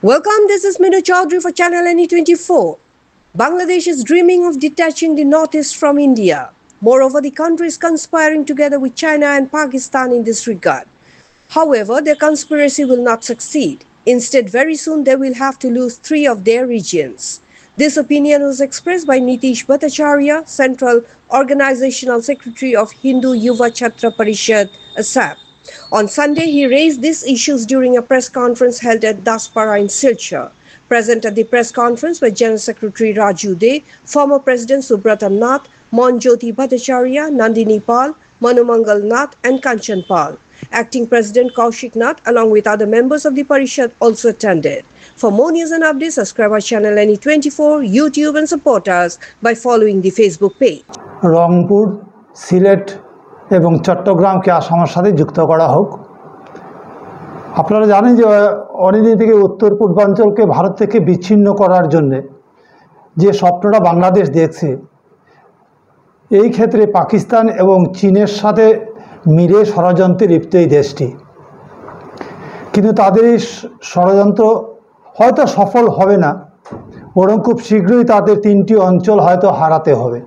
Welcome, this is Minu Chaudhary for Channel NE24. Bangladesh is dreaming of detaching the Northeast from India. Moreover, the country is conspiring together with China and Pakistan in this regard. However, their conspiracy will not succeed. Instead, very soon they will have to lose 3 of their regions. This opinion was expressed by Nitish Bhattacharya, Central Organizational Secretary of Hindu Yuva Chhatra Parishad, ASAP. On Sunday, he raised these issues during a press conference held at Daspara in Silchar. Present at the press conference were General Secretary Raju De, former President Subrata Nath, Monjyoti Bhattacharya, Nandini Pal, Manumangal Nath and Kanchan Pal. Acting President Kaushik Nath along with other members of the Parishad also attended. For more news and updates, subscribe our channel NE24, YouTube and support us by following the Facebook page. Rangpur, Sylhet এবং চট্টগ্রামকে আসামের সাথে যুক্ত করা হোক। আপনারা জানেন যে অনেকদিন থেকে উত্তর পূর্বাঞ্চলকে ভারত থেকে বিচ্ছিন্ন করার জন্য যে স্বপ্নটা বাংলাদেশ দেখছে, এই ক্ষেত্রে পাকিস্তান এবং চীনের সাথে মিলে ষড়যন্ত্রে লিপ্ত এই দেশটি। কিন্তু তাদের এই ষড়যন্ত্র হয়তো সফল হবে না, বরং খুব শীঘ্রই তাদের 3টি অঞ্চল হয়তো হারাতে হবে।